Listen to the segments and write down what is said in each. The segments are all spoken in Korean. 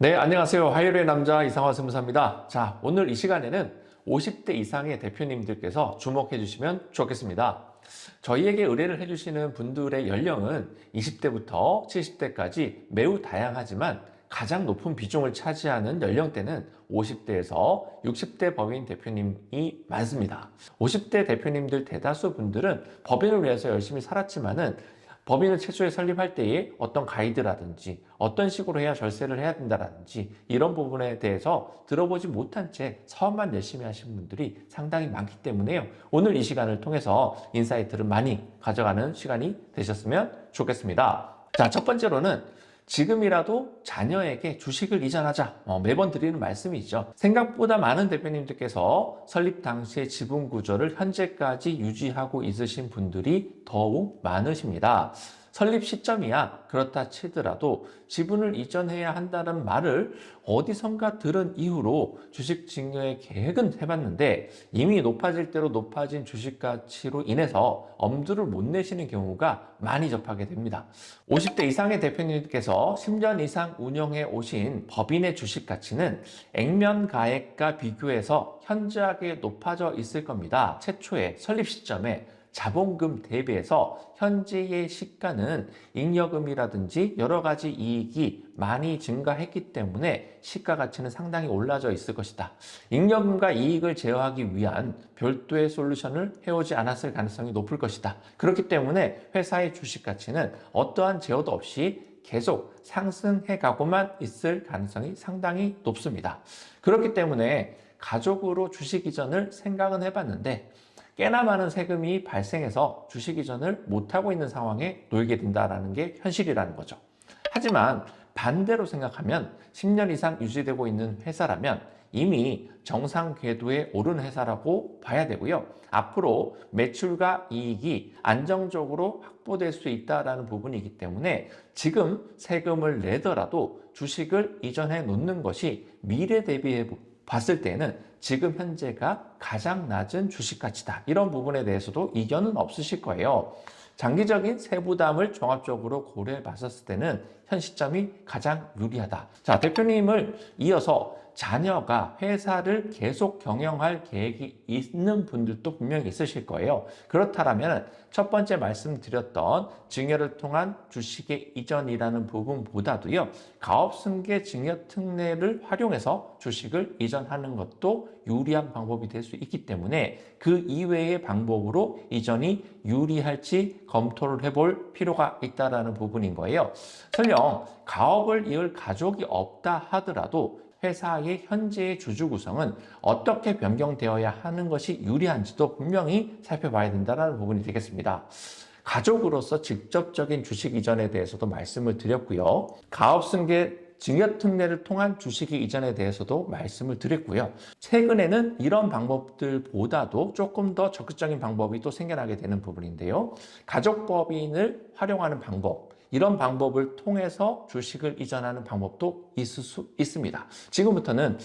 네, 안녕하세요. 화요일의 남자 이상화 세무사입니다. 자, 오늘 이 시간에는 50대 이상의 대표님들께서 주목해 주시면 좋겠습니다. 저희에게 의뢰를 해주시는 분들의 연령은 20대부터 70대까지 매우 다양하지만 가장 높은 비중을 차지하는 연령대는 50대에서 60대 법인 대표님이 많습니다. 50대 대표님들 대다수 분들은 법인을 위해서 열심히 살았지만은 법인을 최초에 설립할 때에 어떤 가이드라든지 어떤 식으로 해야 절세를 해야 된다라든지 이런 부분에 대해서 들어보지 못한 채 사업만 열심히 하신 분들이 상당히 많기 때문에요. 오늘 이 시간을 통해서 인사이트를 많이 가져가는 시간이 되셨으면 좋겠습니다. 자, 첫 번째로는 지금이라도 자녀에게 주식을 이전하자. 매번 드리는 말씀이죠. 생각보다 많은 대표님들께서 설립 당시의 지분 구조를 현재까지 유지하고 있으신 분들이 더욱 많으십니다. 설립 시점이야 그렇다 치더라도 지분을 이전해야 한다는 말을 어디선가 들은 이후로 주식 증여의 계획은 해봤는데 이미 높아질 대로 높아진 주식 가치로 인해서 엄두를 못 내시는 경우가 많이 접하게 됩니다. 50대 이상의 대표님께서 10년 이상 운영해 오신 법인의 주식 가치는 액면 가액과 비교해서 현저하게 높아져 있을 겁니다. 최초의 설립 시점에 자본금 대비해서 현재의 시가는 잉여금이라든지 여러 가지 이익이 많이 증가했기 때문에 시가 가치는 상당히 올라져 있을 것이다. 잉여금과 이익을 제어하기 위한 별도의 솔루션을 해오지 않았을 가능성이 높을 것이다. 그렇기 때문에 회사의 주식 가치는 어떠한 제어도 없이 계속 상승해 가고만 있을 가능성이 상당히 높습니다. 그렇기 때문에 가족으로 주식 이전을 생각은 해봤는데 꽤나 많은 세금이 발생해서 주식 이전을 못하고 있는 상황에 놓이게 된다는 게 현실이라는 거죠. 하지만 반대로 생각하면 10년 이상 유지되고 있는 회사라면 이미 정상 궤도에 오른 회사라고 봐야 되고요. 앞으로 매출과 이익이 안정적으로 확보될 수 있다는 부분이기 때문에 지금 세금을 내더라도 주식을 이전해 놓는 것이 미래 대비해 봤을 때는 지금 현재가 가장 낮은 주식 가치다. 이런 부분에 대해서도 이견은 없으실 거예요. 장기적인 세부담을 종합적으로 고려해 봤었을 때는 현 시점이 가장 유리하다. 자, 대표님을 이어서 자녀가 회사를 계속 경영할 계획이 있는 분들도 분명히 있으실 거예요. 그렇다면 첫 번째 말씀드렸던 증여를 통한 주식의 이전이라는 부분보다도요, 가업승계 증여 특례를 활용해서 주식을 이전하는 것도 유리한 방법이 될 수 있기 때문에 그 이외의 방법으로 이전이 유리할지 검토를 해볼 필요가 있다는 부분인 거예요. 설령 가업을 이을 가족이 없다 하더라도 회사의 현재의 주주 구성은 어떻게 변경되어야 하는 것이 유리한지도 분명히 살펴봐야 된다는 부분이 되겠습니다. 가족으로서 직접적인 주식 이전에 대해서도 말씀을 드렸고요. 가업승계 증여특례를 통한 주식 이전에 대해서도 말씀을 드렸고요. 최근에는 이런 방법들보다도 조금 더 적극적인 방법이 또 생겨나게 되는 부분인데요. 가족법인을 활용하는 방법, 이런 방법을 통해서 주식을 이전하는 방법도 있을 수 있습니다. 지금부터는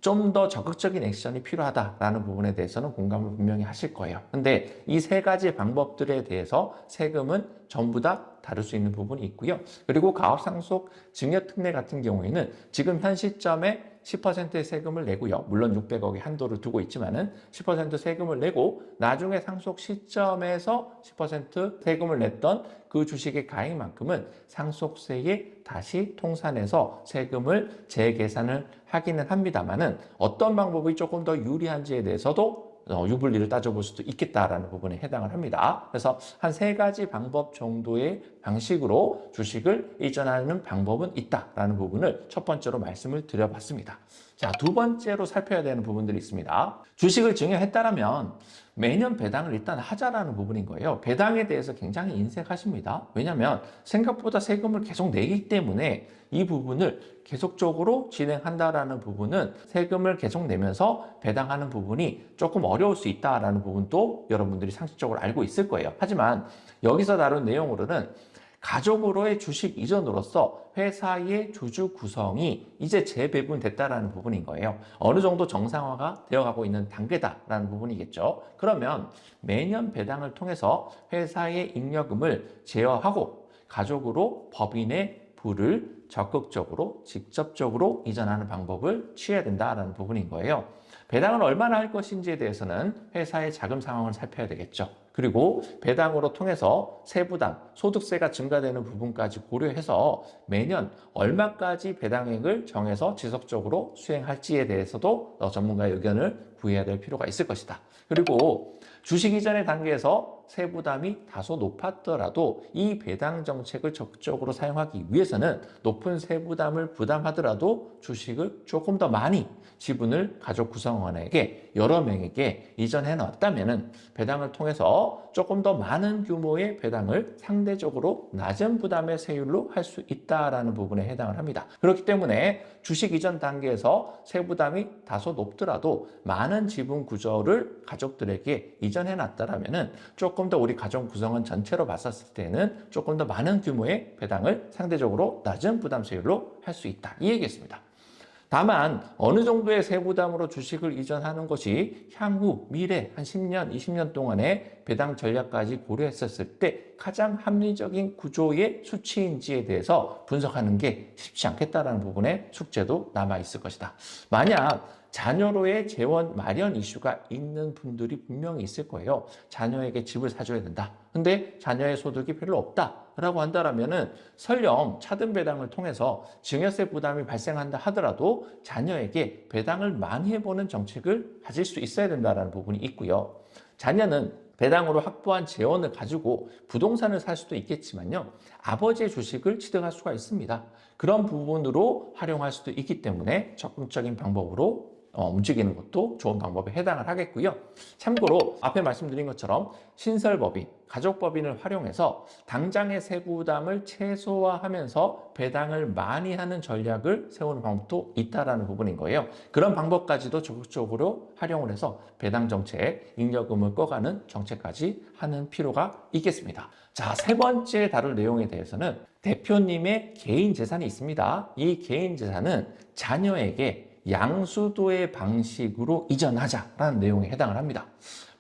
좀 더 적극적인 액션이 필요하다라는 부분에 대해서는 공감을 분명히 하실 거예요. 근데 이 세 가지 방법들에 대해서 세금은 전부 다 다를 수 있는 부분이 있고요. 그리고 가업상속 증여특례 같은 경우에는 지금 현 시점에 10%의 세금을 내고요. 물론 600억의 한도를 두고 있지만은 10% 세금을 내고 나중에 상속 시점에서 10% 세금을 냈던 그 주식의 가액만큼은 상속세에 다시 통산해서 세금을 재계산을 하기는 합니다만은 어떤 방법이 조금 더 유리한지에 대해서도 유불리를 따져볼 수도 있겠다라는 부분에 해당을 합니다. 그래서 한 세 가지 방법 정도의 방식으로 주식을 이전하는 방법은 있다라는 부분을 첫 번째로 말씀을 드려봤습니다. 자, 두 번째로 살펴야 되는 부분들이 있습니다. 주식을 증여했다라면 매년 배당을 일단 하자라는 부분인 거예요. 배당에 대해서 굉장히 인색하십니다. 왜냐하면 생각보다 세금을 계속 내기 때문에 이 부분을 계속적으로 진행한다라는 부분은 세금을 계속 내면서 배당하는 부분이 조금 어려울 수 있다라는 부분도 여러분들이 상식적으로 알고 있을 거예요. 하지만 여기서 다룬 내용으로는 가족으로의 주식 이전으로서 회사의 주주 구성이 이제 재배분됐다라는 부분인 거예요. 어느 정도 정상화가 되어가고 있는 단계다라는 부분이겠죠. 그러면 매년 배당을 통해서 회사의 잉여금을 제어하고 가족으로 법인의 부를 적극적으로 직접적으로 이전하는 방법을 취해야 된다는 부분인 거예요. 배당을 얼마나 할 것인지에 대해서는 회사의 자금 상황을 살펴야 되겠죠. 그리고 배당으로 통해서 세부담, 소득세가 증가되는 부분까지 고려해서 매년 얼마까지 배당액을 정해서 지속적으로 수행할지에 대해서도 전문가의 의견을 구해야 될 필요가 있을 것이다. 그리고 주식 이전의 단계에서 세부담이 다소 높았더라도 이 배당 정책을 적극적으로 사용하기 위해서는 높은 세부담을 부담하더라도 주식을 조금 더 많이 지분을 가족 구성원에게 여러 명에게 이전해 놨다면 배당을 통해서 조금 더 많은 규모의 배당을 상대적으로 낮은 부담의 세율로 할 수 있다라는 부분에 해당을 합니다. 그렇기 때문에 주식 이전 단계에서 세부담이 다소 높더라도 많은 지분 구조를 가족들에게 이전해 놨다라면 조금 더 우리 가족 구성원 전체로 봤었을 때는 조금 더 많은 규모의 배당을 상대적으로 낮은 부담 세율로 할 수 있다. 이 얘기였습니다. 다만 어느 정도의 세부담으로 주식을 이전하는 것이 향후 미래 한 10년, 20년 동안의 배당 전략까지 고려했었을 때 가장 합리적인 구조의 수치인지에 대해서 분석하는 게 쉽지 않겠다라는 부분에 숙제도 남아있을 것이다. 만약 자녀로의 재원 마련 이슈가 있는 분들이 분명히 있을 거예요. 자녀에게 집을 사줘야 된다. 근데 자녀의 소득이 별로 없다라고 한다면은 설령 차등 배당을 통해서 증여세 부담이 발생한다 하더라도 자녀에게 배당을 많이 해보는 정책을 가질 수 있어야 된다는 부분이 있고요. 자녀는 배당으로 확보한 재원을 가지고 부동산을 살 수도 있겠지만요. 아버지의 주식을 취득할 수가 있습니다. 그런 부분으로 활용할 수도 있기 때문에 적극적인 방법으로 움직이는 것도 좋은 방법에 해당을 하겠고요. 참고로 앞에 말씀드린 것처럼 신설법인, 가족법인을 활용해서 당장의 세부담을 최소화하면서 배당을 많이 하는 전략을 세우는 방법도 있다는 부분인 거예요. 그런 방법까지도 적극적으로 활용을 해서 배당 정책, 잉여금을 꺼가는 정책까지 하는 필요가 있겠습니다. 자, 세 번째 다룰 내용에 대해서는 대표님의 개인 재산이 있습니다. 이 개인 재산은 자녀에게 양수도의 방식으로 이전하자라는 내용에 해당을 합니다.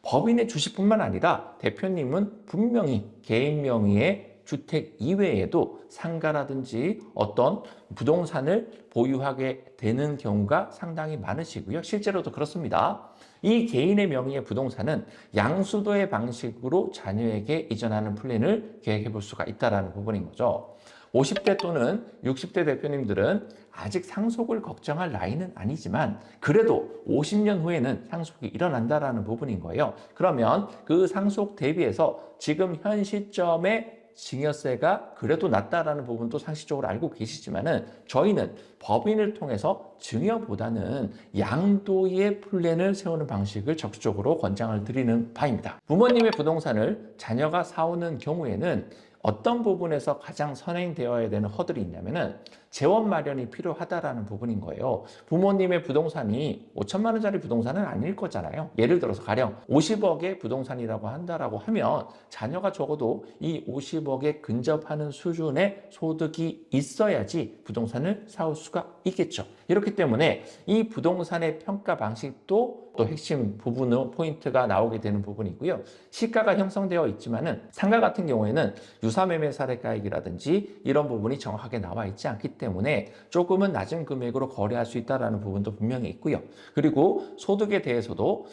법인의 주식뿐만 아니라 대표님은 분명히 개인 명의의 주택 이외에도 상가라든지 어떤 부동산을 보유하게 되는 경우가 상당히 많으시고요. 실제로도 그렇습니다. 이 개인의 명의의 부동산은 양수도의 방식으로 자녀에게 이전하는 플랜을 계획해 볼 수가 있다는 부분인 거죠. 50대 또는 60대 대표님들은 아직 상속을 걱정할 나이는 아니지만 그래도 50년 후에는 상속이 일어난다는 부분인 거예요. 그러면 그 상속 대비해서 지금 현 시점에 증여세가 그래도 낮다라는 부분도 상식적으로 알고 계시지만은 저희는 법인을 통해서 증여보다는 양도의 플랜을 세우는 방식을 적극적으로 권장을 드리는 바입니다. 부모님의 부동산을 자녀가 사오는 경우에는 어떤 부분에서 가장 선행되어야 되는 허들이 있냐면은 재원 마련이 필요하다라는 부분인 거예요. 부모님의 부동산이 5천만 원짜리 부동산은 아닐 거잖아요. 예를 들어서 가령 50억의 부동산이라고 한다라고 하면 자녀가 적어도 이 50억에 근접하는 수준의 소득이 있어야지 부동산을 사올 수가 있겠죠. 이렇기 때문에 이 부동산의 평가 방식도 또 핵심 부분의 포인트가 나오게 되는 부분이고요. 시가가 형성되어 있지만은 상가 같은 경우에는 유사매매 사례가액이라든지 이런 부분이 정확하게 나와 있지 않기 때문에 조금은 낮은 금액으로 거래할 수 있다는 부분도 분명히 있고요. 그리고 소득에 대해서도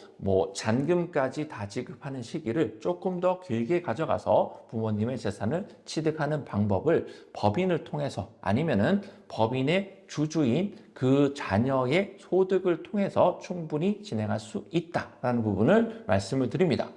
잔금까지 다 지급하는 시기를 조금 더 길게 가져가서 부모님의 재산을 취득하는 방법을 법인을 통해서 아니면은 법인의 주주인 그 자녀의 소득을 통해서 충분히 진행할 수 있다라는 부분을 말씀을 드립니다.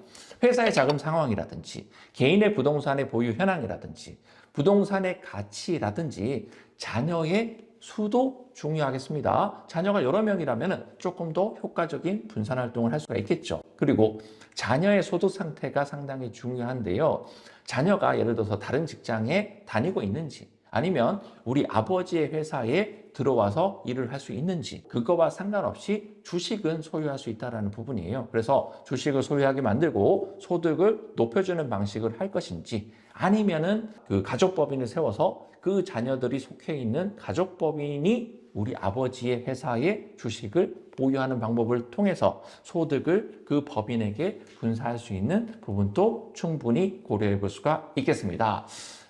회사의 자금 상황이라든지 개인의 부동산의 보유 현황이라든지 부동산의 가치라든지 자녀의 수도 중요하겠습니다. 자녀가 여러 명이라면 조금 더 효과적인 분산 활동을 할 수가 있겠죠. 그리고 자녀의 소득 상태가 상당히 중요한데요. 자녀가 예를 들어서 다른 직장에 다니고 있는지 아니면 우리 아버지의 회사에 들어와서 일을 할 수 있는지 그거와 상관없이 주식은 소유할 수 있다는 부분이에요. 그래서 주식을 소유하게 만들고 소득을 높여주는 방식을 할 것인지 아니면은 그 가족법인을 세워서 그 자녀들이 속해 있는 가족법인이 우리 아버지의 회사의 주식을 보유하는 방법을 통해서 소득을 그 법인에게 분사할 수 있는 부분도 충분히 고려해 볼 수가 있겠습니다.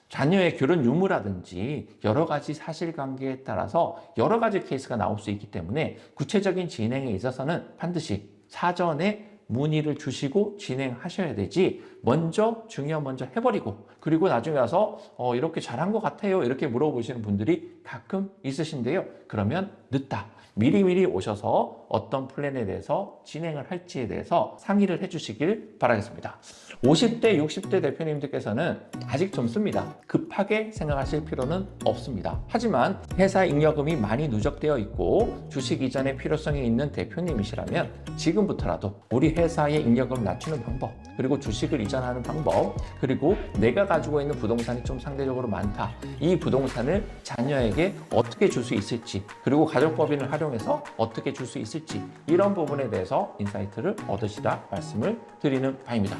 자녀의 결혼 유무라든지 여러 가지 사실관계에 따라서 여러 가지 케이스가 나올 수 있기 때문에 구체적인 진행에 있어서는 반드시 사전에 문의를 주시고 진행하셔야 되지, 먼저 중요한 먼저 해버리고 그리고 나중에 와서 이렇게 잘한 것 같아요 이렇게 물어보시는 분들이 가끔 있으신데요. 그러면 늦다. 미리미리 오셔서 어떤 플랜에 대해서 진행을 할지에 대해서 상의를 해주시길 바라겠습니다. 50대, 60대 대표님들께서는 아직 젊습니다. 급하게 생각하실 필요는 없습니다. 하지만 회사 잉여금이 많이 누적되어 있고 주식 이전의 필요성이 있는 대표님이시라면 지금부터라도 우리 회사의 잉여금 낮추는 방법, 그리고 주식을 이전하는 방법, 그리고 내가 가지고 있는 부동산이 좀 상대적으로 많다. 이 부동산을 자녀에게 어떻게 줄 수 있을지, 그리고 가족법인을 활용해서 어떻게 줄 수 있을지, 이런 부분에 대해서 인사이트를 얻으시라 말씀을 드리는 바입니다.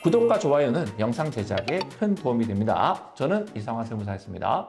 구독과 좋아요는 영상 제작에 큰 도움이 됩니다. 저는 이상화 세무사였습니다.